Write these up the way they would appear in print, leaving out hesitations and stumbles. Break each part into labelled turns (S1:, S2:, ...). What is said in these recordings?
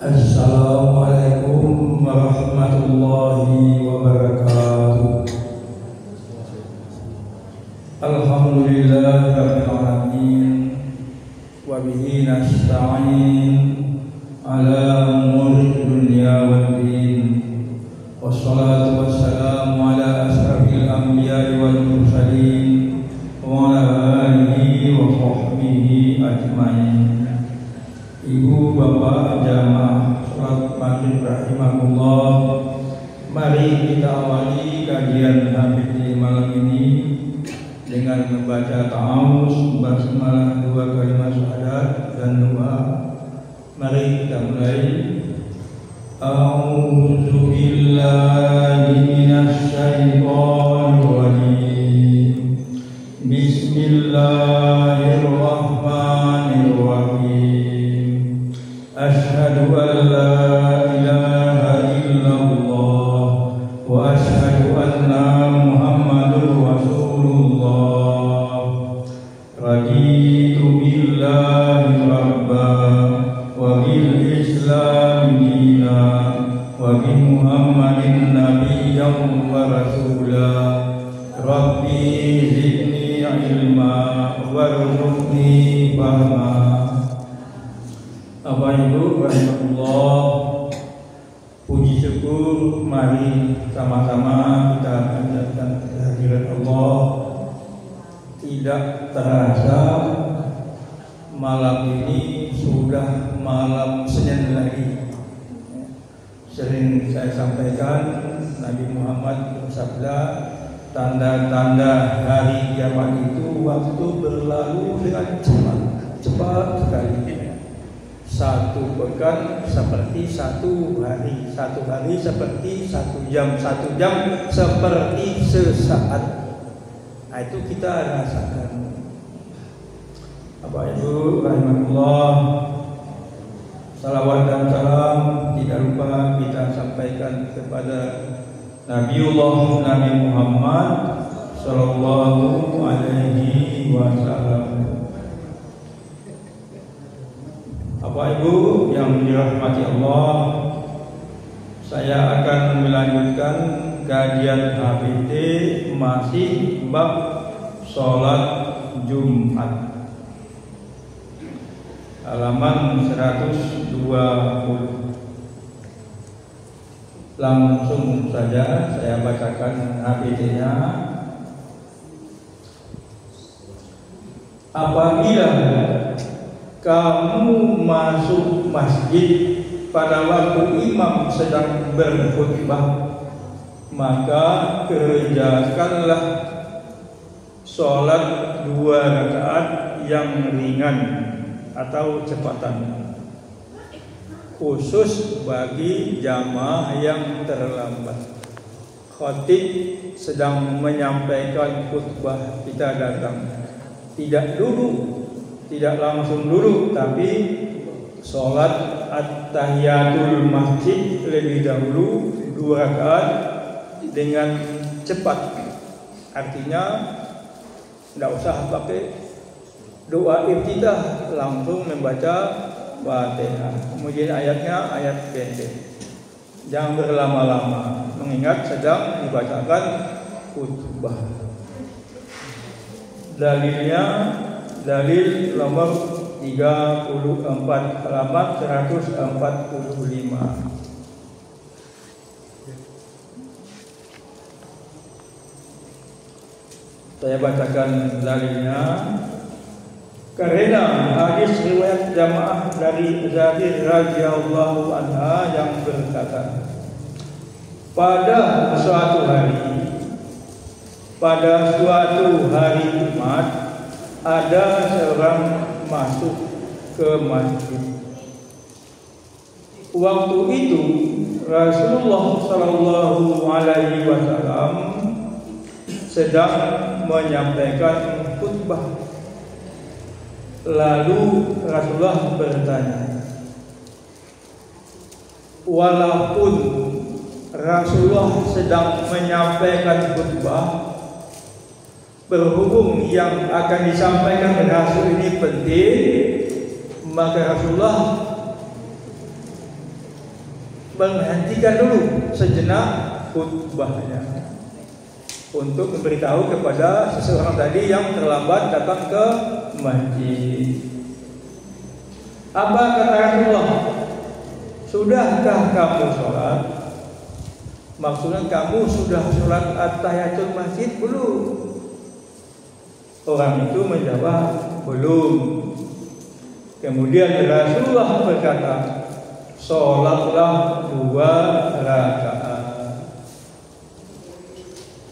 S1: Assalamualaikum warahmatullahi wabarakatuh. Alhamdulillahirabbil alamin wa bihi nasta'in ala umuri dunya waddin. Wassalatu wassalamu ala asrafil anbiya'i wal mursalin wa ala alihi wa sahbihi ajmain. Ibu bapak jamaah sholat maghrib rahimahullah, mari kita awali kajian HPT malam ini dengan membaca ta'awuz, basmalah, dua kalimat syahadat dan doa. Mari kita mulai. A'udzu billahi minasy syaithanir rajim. Bismillahirrahmanirrahim. Asyhadu an la ilaha illallah wa asyhadu anna Muhammadur Rasulullah. Raditu billahi rabba wa bil Islam dina wa bi Muhammadin nabiyyan wa rasula. Rabbi zidni ilma warzuqni fahma. Bapak Ibu rahimahullah, puji syukur mari sama-sama kita panjatkan kehadirat Allah. Tidak terasa malam ini sudah malam Senin lagi. Sering saya sampaikan, Nabi Muhammad bersabda, tanda-tanda hari kiamat itu waktu berlalu dengan cepat sekali. Satu pekan seperti satu hari seperti 1 jam, 1 jam seperti sesaat. Nah, itu kita rasakan. Bapak Ibu rahimahullah, salawat dan salam tidak lupa kita sampaikan kepada Nabiullah Nabi Muhammad sallallahu alaihi wasallam. Bapak Ibu yang dirahmati Allah, saya akan melanjutkan kajian HPT masih bab sholat Jumat, halaman 120. Langsung saja saya bacakan HPT-nya. Apabila kamu masuk masjid pada waktu imam sedang berkhutbah, maka kerjakanlah sholat 2 rakaat yang ringan atau cepatan, khusus bagi jamaah yang terlambat. Khatib sedang menyampaikan khutbah, kita datang, tidak duduk, tidak langsung duduk, tapi sholat at-tahiyatul masjid lebih dahulu 2 rakaat dengan cepat. Artinya tidak usah pakai doa iftitah, langsung membaca Fatihah. Kemudian ayatnya ayat pendek, jangan berlama-lama mengingat sedang dibacakan khutbah. Dalilnya dalil nomor 34 halaman 145. Saya bacakan dalilnya. Karena hadis riwayat jamaah dari Zaid radhiyallahu anha yang berkata, pada suatu hari Jumat, ada seorang masuk ke masjid. Waktu itu Rasulullah sallallahu alaihi wasallam sedang menyampaikan khutbah. Lalu Rasulullah bertanya, walaupun Rasulullah sedang menyampaikan khutbah, berhubung yang akan disampaikan Rasul ini penting, maka Rasulullah menghentikan dulu sejenak khutbahnya untuk memberitahu kepada seseorang tadi yang terlambat datang ke masjid. Apa kata Rasulullah? Sudahkah kamu sholat? Maksudnya kamu sudah sholat at-tahiyatul masjid belum? Orang itu menjawab belum. Kemudian Rasulullah berkata, sholatlah 2 rakaat.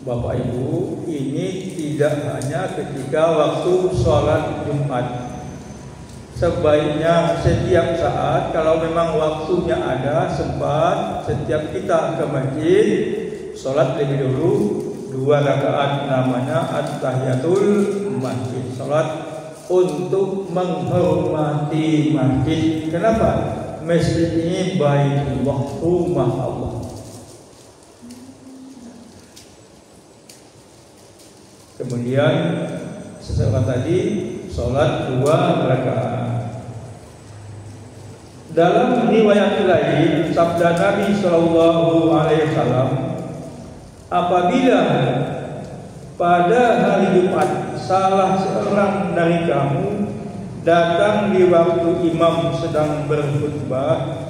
S1: Bapak Ibu, ini tidak hanya ketika waktu sholat Jumat. Sebaiknya setiap saat, kalau memang waktunya ada, sempat, setiap kita ke masjid, sholat lebih dulu 2 rakaat, namanya at-tahiyatul masjid. Sholat untuk menghormati masjid. Kenapa? Masjid ini baitullah, rumah Allah. Kemudian seseorang tadi sholat 2 rakaat. Dalam riwayat lain, sabda Nabi SAW, apabila pada hari Jumat salah seorang dari kamu datang di waktu imam sedang berkhutbah,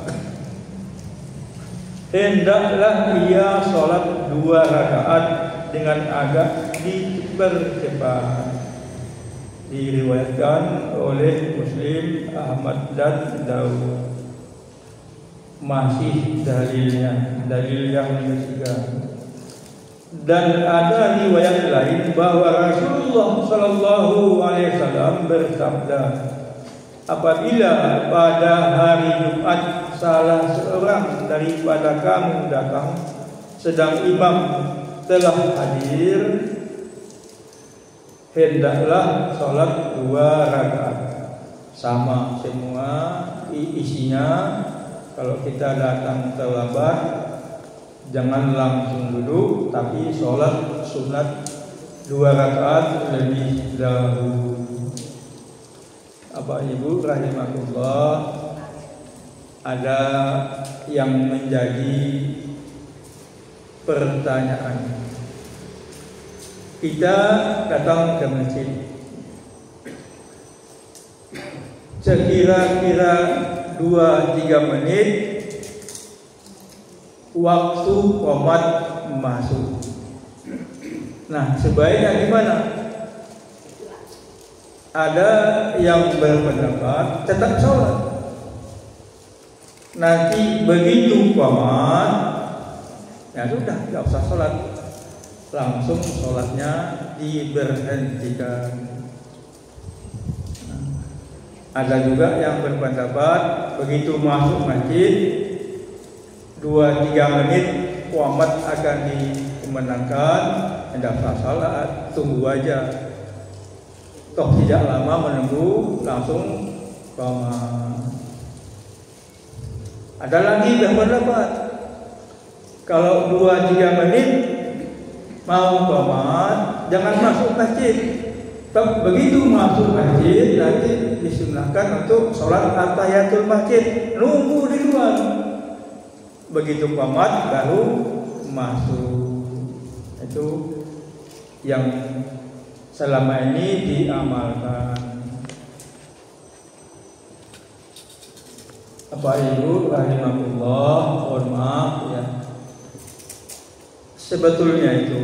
S1: hendaklah ia sholat 2 rakaat dengan agak dipercepat. Diriwayatkan oleh Muslim, Ahmad dan Daud. Masih dalil yang ketiga. Dan ada riwayat lain bahwa Rasulullah SAW bersabda, apabila pada hari Jumat salah seorang daripada kamu datang sedang imam telah hadir, hendaklah sholat 2 rakaat. Sama semua isinya. Kalau kita datang terlambat, jangan langsung duduk, tapi sholat sunat 2 rakaat lebih dahulu. Bapak Ibu rahimakumullah, ada yang menjadi pertanyaan. Kita datang ke masjid, sekira-kira 2-3 menit waktu qomat masuk. Nah, sebaiknya gimana? Ada yang berpendapat tetap sholat. Nanti begitu qomat, ya sudah, tidak usah sholat, langsung sholatnya diberhentikan. Ada juga yang berpendapat begitu masuk masjid 2-3 menit qomat akan dikumandangkan, tidak usah sholat, tunggu aja. Toh tidak lama menunggu, langsung qomat. Ada lagi yang berpendapat kalau 2-3 menit mau qomat, jangan masuk masjid. Begitu masuk masjid nanti disunahkan untuk sholat at-tahiyatul masjid, nunggu di luar. Begitu qomat baru masuk. Itu yang selama ini diamalkan. Bapak Ibu rahimahullah, mohon maaf ya. Sebetulnya itu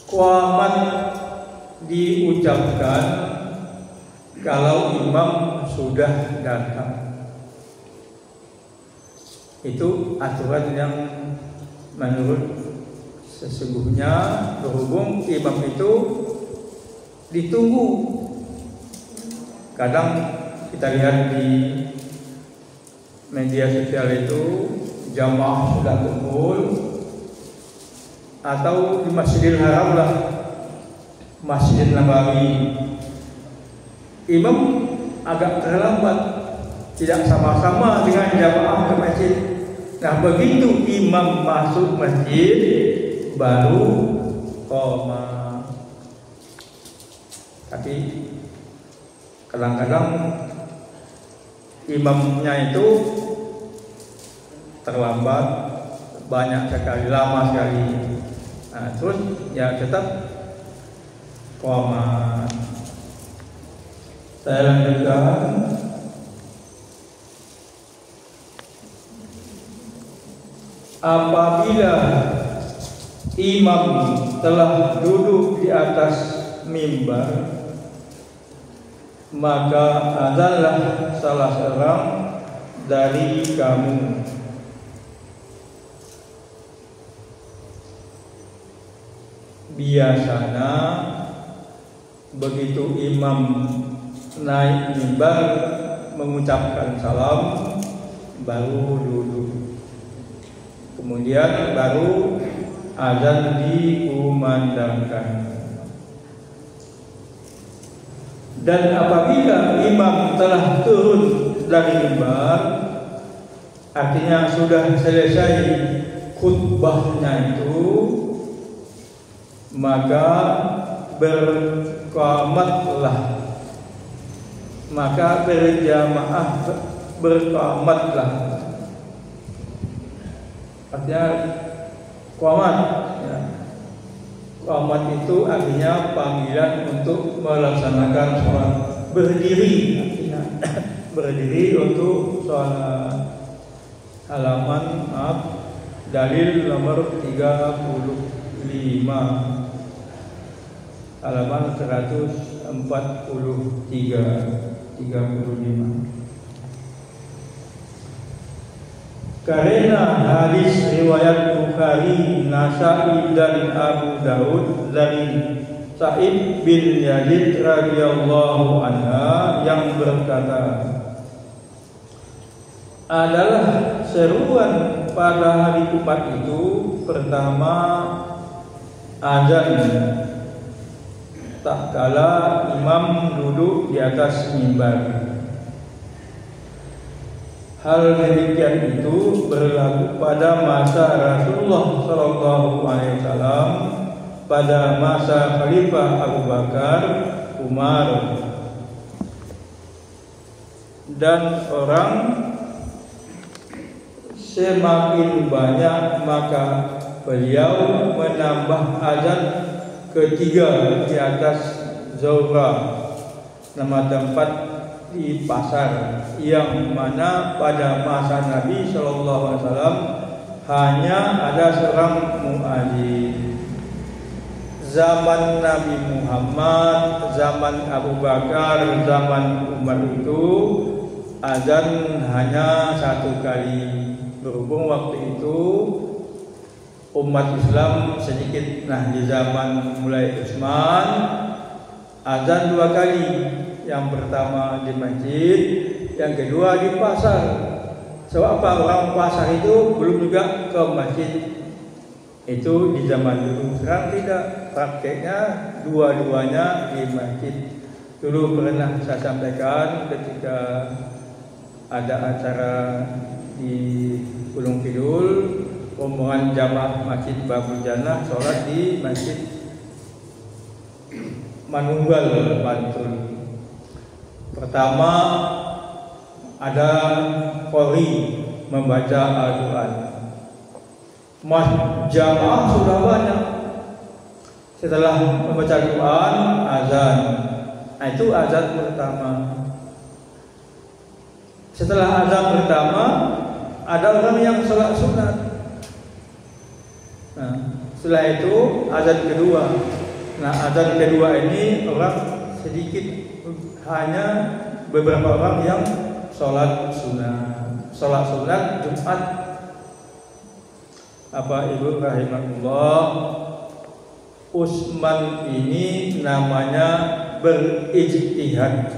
S1: qomat diucapkan kalau imam sudah datang. Itu aturan yang menurut sesungguhnya, berhubung imam itu ditunggu. Kadang kita lihat di media sosial itu jamaah sudah kumpul, atau di Masjidil Haram lah, Masjid Nabawi, imam agak terlambat, tidak sama-sama dengan jamaah ke masjid, Nah, begitu imam masuk masjid baru qoma. Tapi kadang-kadang imamnya itu terlambat, banyak sekali, lama sekali. Nah, terus ya tetap qoma. Saya lanjutkan. Apabila imam telah duduk di atas mimbar, maka adalah salah seorang dari kamu biasanya begitu imam naik mimbar mengucapkan salam baru duduk. Kemudian baru azan dikumandangkan. Dan apabila imam telah turun dari mimbar, artinya sudah selesai khutbahnya itu, maka berqamatlah, maka berjamaah berqamatlah. Artinya qamat, ya. Qamat itu artinya panggilan untuk melaksanakan sholat berdiri, artinya berdiri untuk sholat. Halaman dalil nomor 35, halaman 143-35. Karena hadis riwayat Bukhari, Nasa'i dan Abu Daud dari Sa'id bin Yazid radhiyallahu anha yang berkata, adalah seruan pada hari Jumat itu pertama azan tak kala imam duduk di atas mimbar. Hal demikian itu berlaku pada masa Rasulullah SAW, pada masa Khalifah Abu Bakar, Umar, dan orang semakin banyak maka beliau menambah azan ketiga di atas Zuhra, nama tempat di pasar, yang mana pada masa Nabi SAW hanya ada seorang muadzin. Zaman Nabi Muhammad, zaman Abu Bakar, zaman Umar itu azan hanya satu kali. Berhubung waktu itu umat Islam sedikit. Nah, di zaman mulai Utsman azan dua kali. Yang pertama di masjid, yang kedua di pasar. Sebab apa? Orang pasar itu belum juga ke masjid. Itu di zaman dulu. Sekarang tidak, prakteknya dua-duanya di masjid. Dulu pernah saya sampaikan ketika ada acara di Gunung Kidul, rombongan jamaah Masjid Babul Jannah sholat di Masjid Manunggal, Bantul. Pertama ada qori membaca Al-Quran. Jamaah sudah banyak. Setelah membaca Al-Quran, azan. Nah, itu azan pertama. Setelah azan pertama, ada orang yang sholat sunat. Nah, setelah itu azan kedua. Nah, azan kedua ini orang sedikit, hanya beberapa orang yang sholat sunat. Sholat sunat Jumat. Apa Ibu rahimahullah, Utsman ini namanya berijtihad.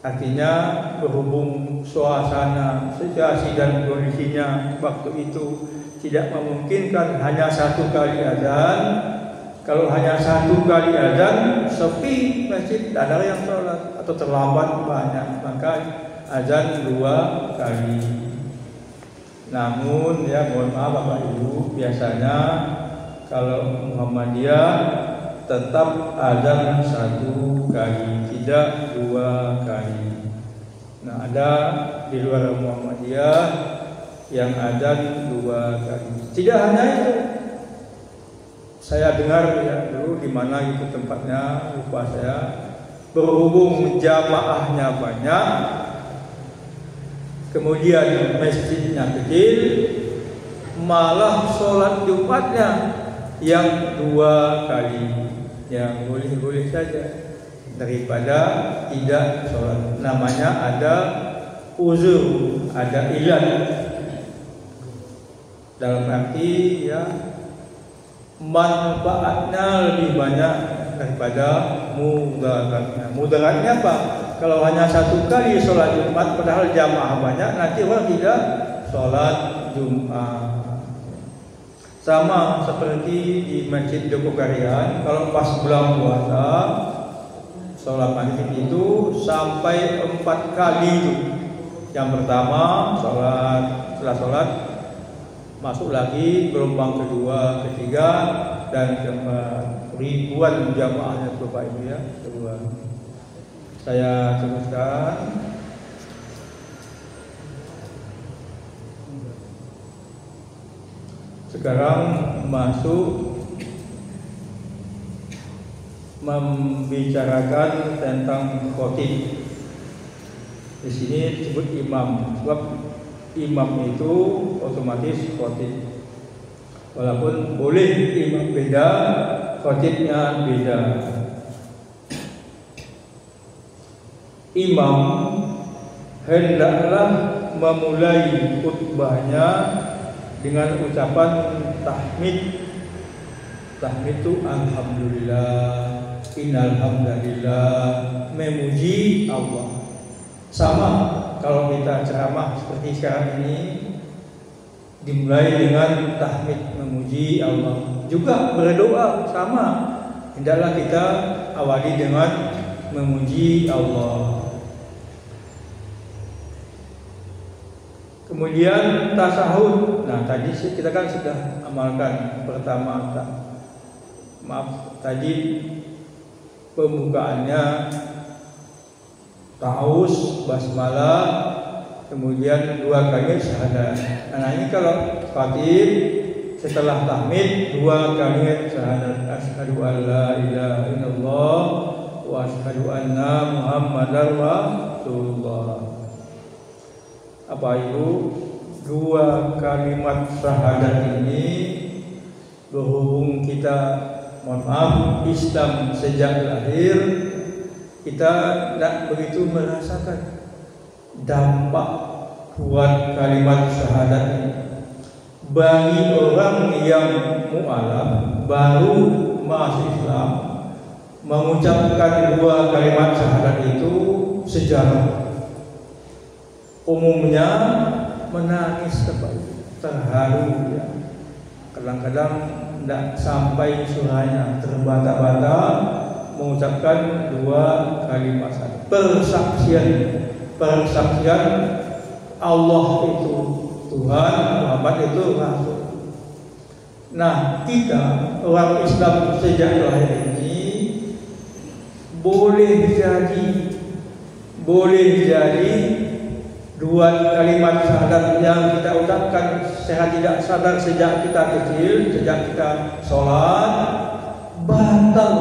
S1: Artinya berhubung suasana, situasi dan kondisinya waktu itu tidak memungkinkan hanya satu kali azan. Kalau hanya satu kali azan, sepi masjid, tidak ada yang sholat atau terlambat banyak, maka azan dua kali. Namun ya mohon maaf Bapak Ibu, biasanya kalau Muhammadiyah tetap azan 1 kali, tidak 2 kali. Nah, ada di luar Muhammadiyah yang azan 2 kali. Tidak hanya itu, saya dengar ya dulu di mana itu tempatnya lupa saya. Berhubung jamaahnya banyak, kemudian masjidnya kecil, malah sholat Jumatnya yang 2 kali. Yang boleh-boleh saja daripada tidak sholat. Namanya ada uzur, ada ilat. Dalam arti ya manfaatnya lebih banyak daripada mudaratnya. Mudaratnya apa? Kalau hanya 1 kali sholat Jumat padahal jamaah banyak, nanti orang tidak sholat Jumat. Sama seperti di Masjid Jogokarian, kalau pas bulan puasa sholat maghrib itu sampai 4 kali itu. Yang pertama setelah sholat masuk lagi gelombang kedua, ketiga, dan ribuan jamaahnya Bapak Ibu ya kedua. Saya teruskan. Sekarang masuk membicarakan tentang khotib. Di sini disebut imam, sebab imam itu otomatis khotib. Walaupun boleh imam beda, khotibnya beda. Imam hendaklah memulai khutbahnya dengan ucapan tahmid. Tahmid itu alhamdulillah, innal hamdalillah, memuji Allah. Sama kalau kita ceramah seperti sekarang ini dimulai dengan tahmid, memuji Allah. Juga berdoa sama, hendaklah kita awali dengan memuji Allah. Kemudian tasahud. Nah, tadi kita kan sudah amalkan pertama. Maaf, tadi pembukaannya ta'awuz, basmalah, kemudian 2 kali syahadat. Nah, ini kalau khatib setelah tahmid 2 kali syahadat, asyhadu an la ilaha illallah wa asyhadu anna muhammadar rasulullah. Apa itu 2 kalimat syahadat ini? Berhubung kita, mohon maaf, Islam sejak lahir, kita tidak begitu merasakan dampak buat kalimat syahadat ini. Bagi orang yang mu'alaf, baru masuk Islam, mengucapkan 2 kalimat syahadat itu sejarah. Umumnya menangis, terharu ya. Kadang-kadang tidak sampai surahnya, terbata-bata mengucapkan 2 kalimat persaksian Allah itu Tuhan, Muhammad itu Rasul. Nah, kita orang Islam sejak lahir ini boleh jadi 2 kalimat syahadat yang kita ucapkan secara tidak sadar sejak kita kecil, sejak kita sholat, batal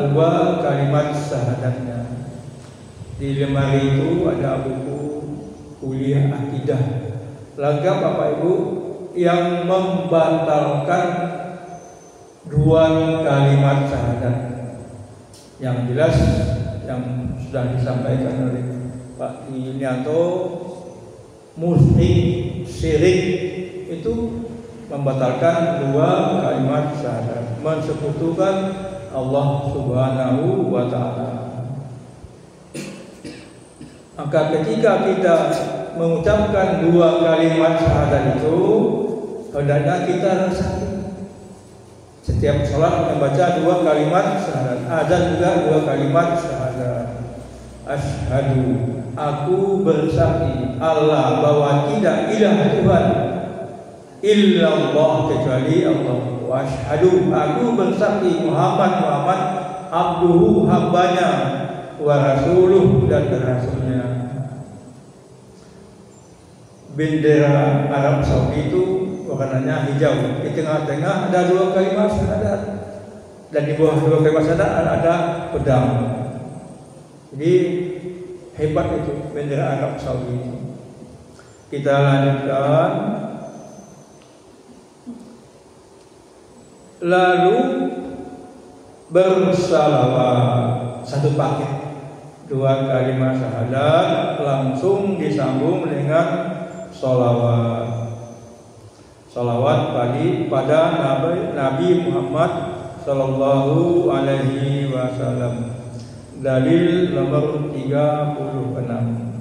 S1: 2 kalimat syahadatnya. Di lemari itu ada buku kuliah akidah lengkap Bapak Ibu yang membatalkan 2 kalimat syahadat. Yang jelas yang sudah disampaikan oleh Pak Yunianto, musyrik, syirik itu membatalkan 2 kalimat syahadat, mensekutukan Allah Subhanahu wa Ta'ala. Maka ketika kita mengucapkan 2 kalimat syahadat itu, hendaknya kita rasakan setiap sholat membaca 2 kalimat syahadat. Azan juga 2 kalimat syahadat. Asyhadu aku bersaksi Allah bahwa tidak ilah Tuhan illallah kecuali Allah. Wa asyhadu, aku bersaksi Muhammad abduhu, hambanya, wa rasuluh, dan rasulnya. Bendera Arab Saudi itu warnanya hijau. Di tengah-tengah ada dua kalimat syahadat, dan di bawah dua kalimat syahadat ada pedang. Jadi hebat itu bendera Arab Saudi. Kita lanjutkan. Lalu bersalawat, satu paket, dua kalimat syahadat langsung disambung dengan sholawat. Sholawat pada Nabi Muhammad Sallallahu Alaihi Wasallam. Dalil nomor 36.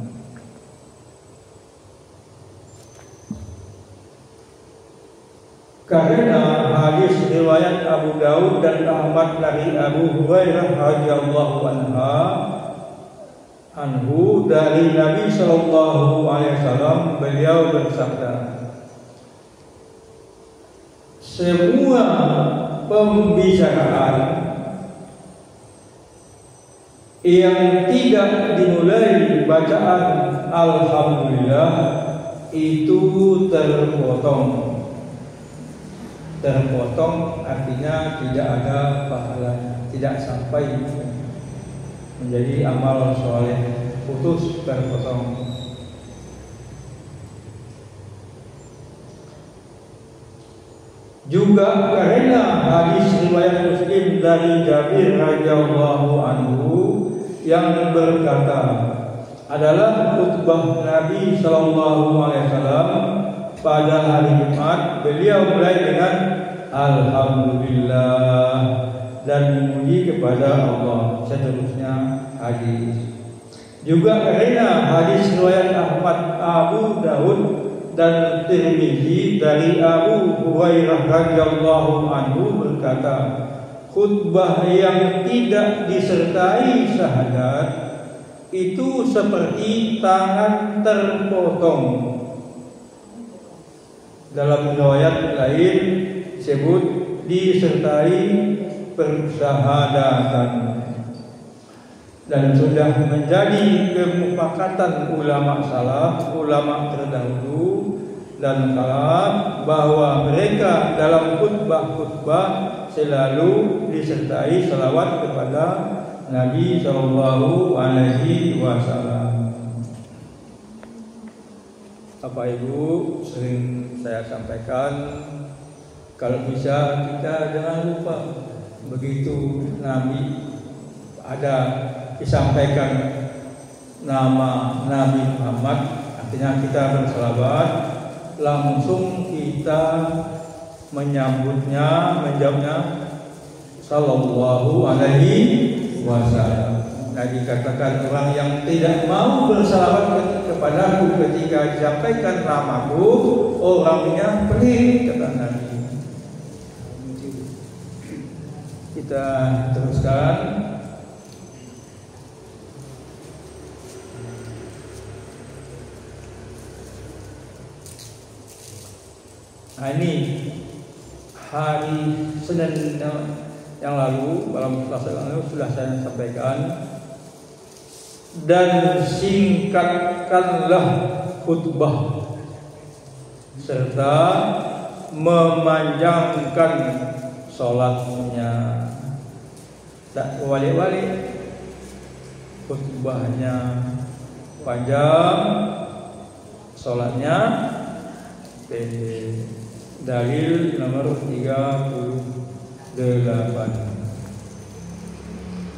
S1: Karena hadis riwayat Abu Daud dan Ahmad dari Abu Hurairah radhiyallahu anhu dari Nabi Sallallahu Alaihi Wasallam, beliau bersabda, semua pembicaraan yang tidak dimulai bacaan alhamdulillah itu terpotong. Terpotong artinya tidak ada pahalanya, tidak sampai menjadi amal soleh, putus, terpotong. Juga karena hadis riwayat Muslim dari Jabir radhiyallahu anhu yang berkata, adalah khutbah Nabi Sallallahu Alaihi Wasallam pada hari Jumat. Beliau mulai dengan alhamdulillah dan memuji kepada Allah, seterusnya hadis. Juga karena hadis riwayat Ahmad, Abu Daud dan Tirmizi dari Abu Hurairah radhiyallahu anhu berkata, khutbah yang tidak disertai syahadat itu seperti tangan terpotong. Dalam riwayat lain disebut disertai persyahadatan. Dan sudah menjadi kesepakatan ulama salaf, ulama terdahulu dan salaf, bahwa mereka dalam khutbah-khutbah selalu disertai salawat kepada Nabi Sallallahu Alaihi Wasallam. Bapak Ibu, sering saya sampaikan, kalau bisa kita jangan lupa begitu Nabi ada disampaikan nama Nabi Muhammad, artinya kita berselawat, langsung kita menjawabnya Sallallahu Alaihi Wasallam. Nah, dikatakan orang yang tidak mau bersalawat kepadaku ketika disampaikan namaku, orangnya pelit, kata Nabi. Kita teruskan. Nah, ini hari Senin yang lalu, dalam Selasa yang lalu sudah saya sampaikan. Dan singkatkanlah khutbah serta memanjangkan sholatnya. Tak wali-wali, khutbahnya panjang, sholatnya pendek. Dalil nomor 38.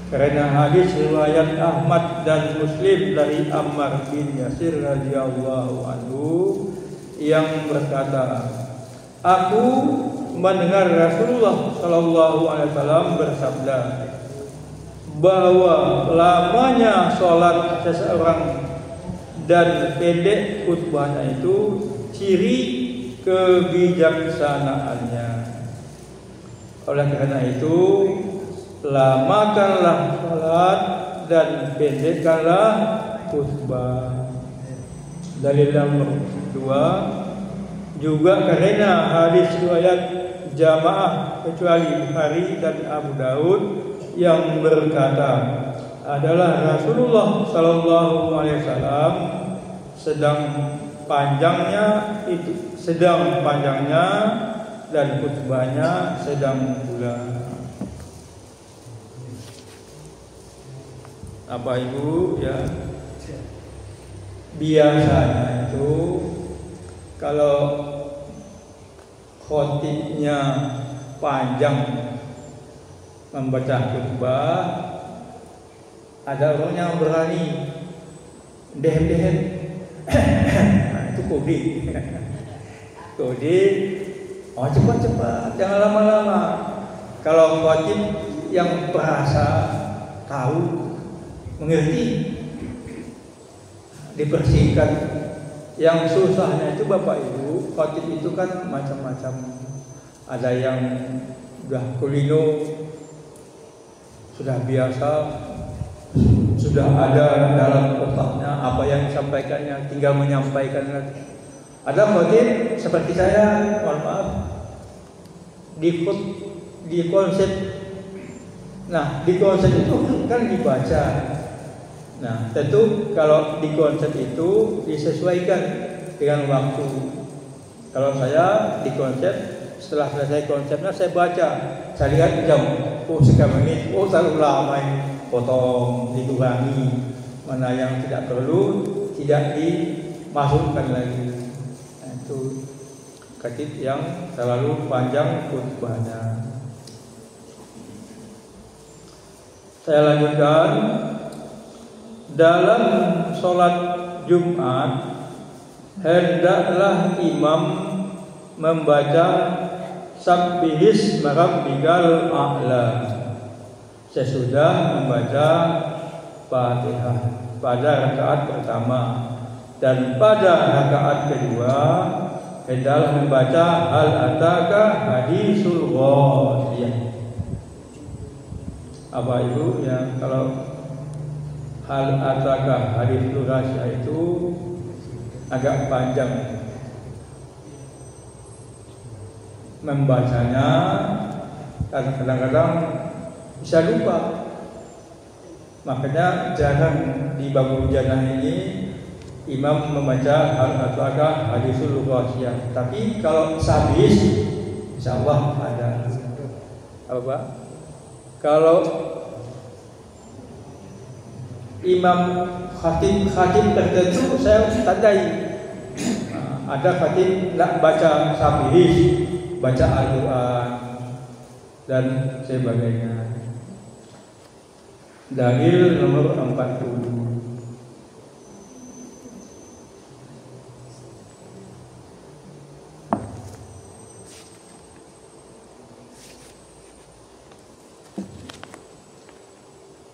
S1: Karena hadis riwayat Ahmad dan Muslim dari Ammar bin Yasir radhiyallahu anhu yang berkata, aku mendengar Rasulullah Sallallahu Alaihi Wasallam bersabda bahwa lamanya sholat seseorang dan pendek khutbahnya itu ciri kebijaksanaannya. Oleh karena itu, lamakanlah salat dan pendekkanlah khutbah. Dalil nomor 2 juga karena hadis riwayat jamaah kecuali Bukhari dan Abu Daud yang berkata adalah Rasulullah Sallallahu Alaihi Wasallam sedang panjangnya dan khutbahnya sedang pula. Apa Ibu ya? Biasanya itu kalau khotibnya panjang membaca khutbah, ada orang yang berani dehem-dehem. Nah, itu kode. Kode, oh cepat-cepat, jangan lama-lama. Kalau khotib yang perasa, tahu, mengerti, dipersingkat. Yang susahnya itu Bapak Ibu, khotib itu kan macam-macam. Ada yang sudah kulino, sudah biasa, sudah ada dalam otaknya apa yang disampaikannya, tinggal menyampaikan lagi. Ada khotib seperti saya, mohon maaf, di konsep. Nah, di konsep itu kan dibaca. Nah, tentu kalau di konsep itu disesuaikan dengan waktu. Kalau saya di konsep, setelah selesai konsepnya saya baca, saya lihat jam, oh sekian menit, oh terlalu lama ini, potong, dikurangi, mana yang tidak perlu tidak dimasukkan lagi. Nah, itu khotib yang terlalu panjang khutbahnya. Saya lanjutkan. Dalam sholat Jumat hendaklah imam membaca Sabbihisma rabbikal a'la sesudah membaca Fatihah pada rakaat pertama, dan pada rakaat kedua hendaklah membaca hal ataka hadisul ghasyiyah. Apa Ibu ya, kalau hal ataka hadisul ghasyiyah itu agak panjang membacanya, kadang-kadang bisa lupa. Makanya jangan di bab janah ini imam membaca hal ataka hadisul ghasyiyah. Tapi kalau sabis insyaallah ada. Apa Pak? Kalau imam khatib tertentu saya tandai. Ada khatib nak baca sabihis, baca Al-Quran dan sebagainya. Dalil nomor 40.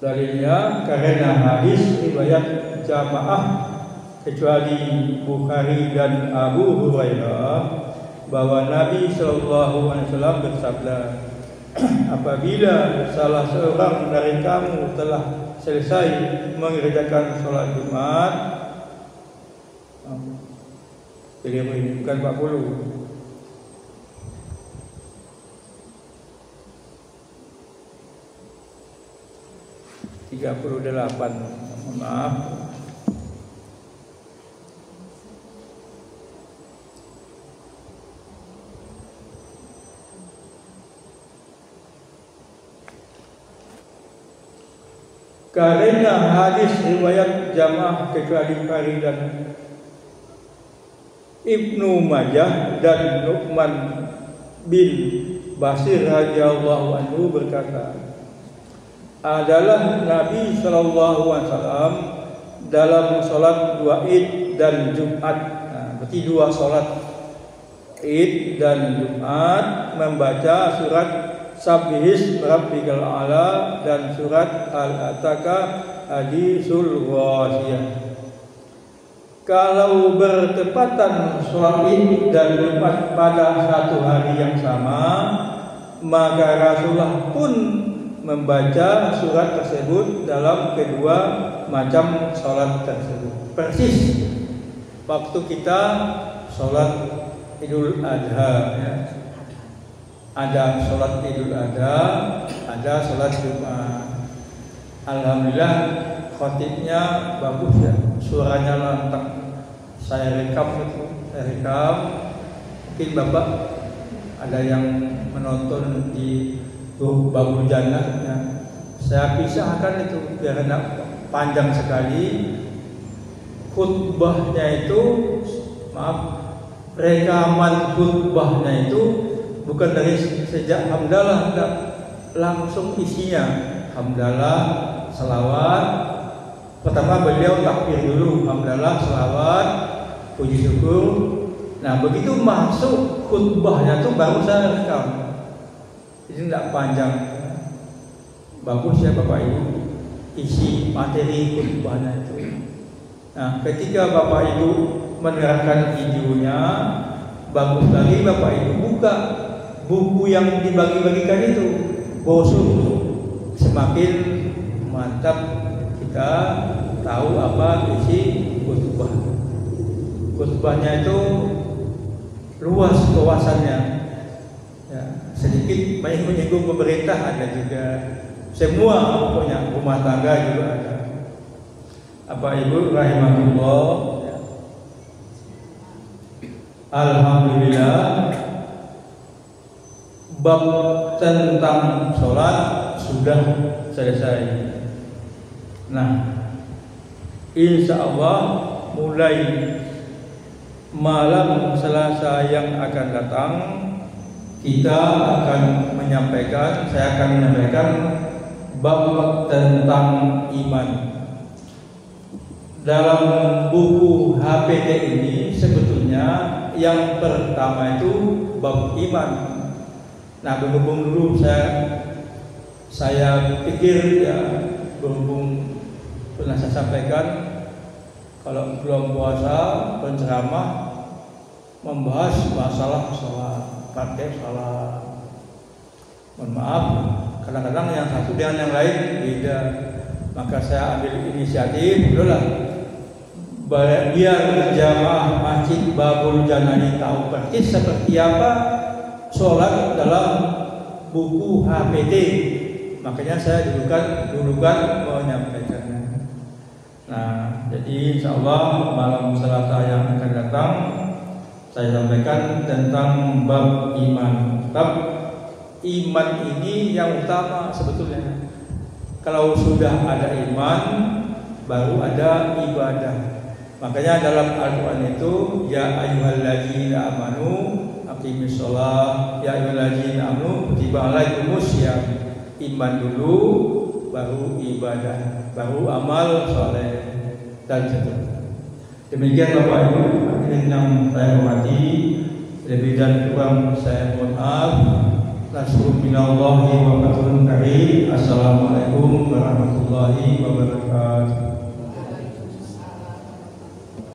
S1: Dalilnya karena hadis riwayat jamaah kecuali Bukhari dan Abu Hurairah bahwa Nabi Shallallahu Alaihi Wasallam bersabda, apabila salah seorang dari kamu telah selesai mengerjakan sholat Jumat, bukan 40. 38, maaf. Karena hadis riwayat jamaah kecuali Bukhari dan Ibnu Majah dan Nu'man bin Bashir radhiyallahu anhu berkata, adalah Nabi Shallallahu Alaihi Wasallam dalam sholat dua Id dan Jumat. Nah, berarti dua sholat Id dan Jumat membaca surat Sabbihis Rabbikal A'la dan surat Al-Ataka Hadisul Ghasyiyah. Kalau bertepatan sholat Id dan Jumat pada satu hari yang sama, maka Rasulullah pun membaca surat tersebut dalam kedua macam sholat tersebut. Persis waktu kita sholat Idul Adha, ya. Ada sholat Idul Adha, ada sholat Jumat. Alhamdulillah khotibnya bagus ya, suaranya lantang. Saya rekam. Mungkin Bapak ada yang menonton di Babul Jannah, ya. Saya pisahkan itu karena panjang sekali. Khutbahnya itu, rekaman khutbahnya itu bukan dari sejak hamdalah, enggak, langsung isinya hamdalah, selawat. Pertama beliau takbir dulu, hamdalah, selawat, puji syukur. Nah begitu masuk khutbahnya tuh baru saya rekam. Ini tidak panjang, bagus ya Bapak Ibu isi materi khutbahnya itu. Nah ketika Bapak Ibu mendengarkan videonya, bagus lagi Bapak Ibu buka buku yang dibagi-bagikan itu, bosun, semakin mantap kita tahu apa isi khutbah. Khutbahnya itu luas wawasannya, ya, sedikit banyak menyinggung pemerintah ada juga, semua pokoknya rumah tangga juga ada. Apa Ibu rahimahullah, ya. Alhamdulillah bab tentang sholat sudah selesai. Nah, insya Allah mulai malam Selasa yang akan datang kita akan menyampaikan, saya akan menyampaikan bab tentang iman. Dalam buku HPT ini sebetulnya yang pertama itu bab iman. Nah, berhubung dulu saya pikir ya, berhubung pernah saya sampaikan kalau belum puasa penceramah membahas masalah sholat, pakai sholat. Mohon maaf, kadang-kadang yang satu dengan yang lain beda. Maka saya ambil inisiatif, udahlah, biar jamaah Masjid Babul Jannah ini tahu persis seperti apa sholat dalam buku HPT. Makanya saya dulukan menyampaikannya. Nah, jadi insya Allah malam Selasa yang akan datang saya sampaikan tentang bab iman. Bab iman ini yang utama sebetulnya. Kalau sudah ada iman, baru ada ibadah. Makanya dalam Al-Quran itu, ya ayyuhalladzina amanu aqimis sholat, ya ayyuhalladzina amanu kutiba alaikumussyam. Iman dulu, baru ibadah, baru amal soleh dan seterusnya. Demikian Bapak Ibu yang saya hormati, lebih dan kurang saya mohon maaf. Nasruminallahi wa barakatuh. Assalamualaikum warahmatullahi wabarakatuh.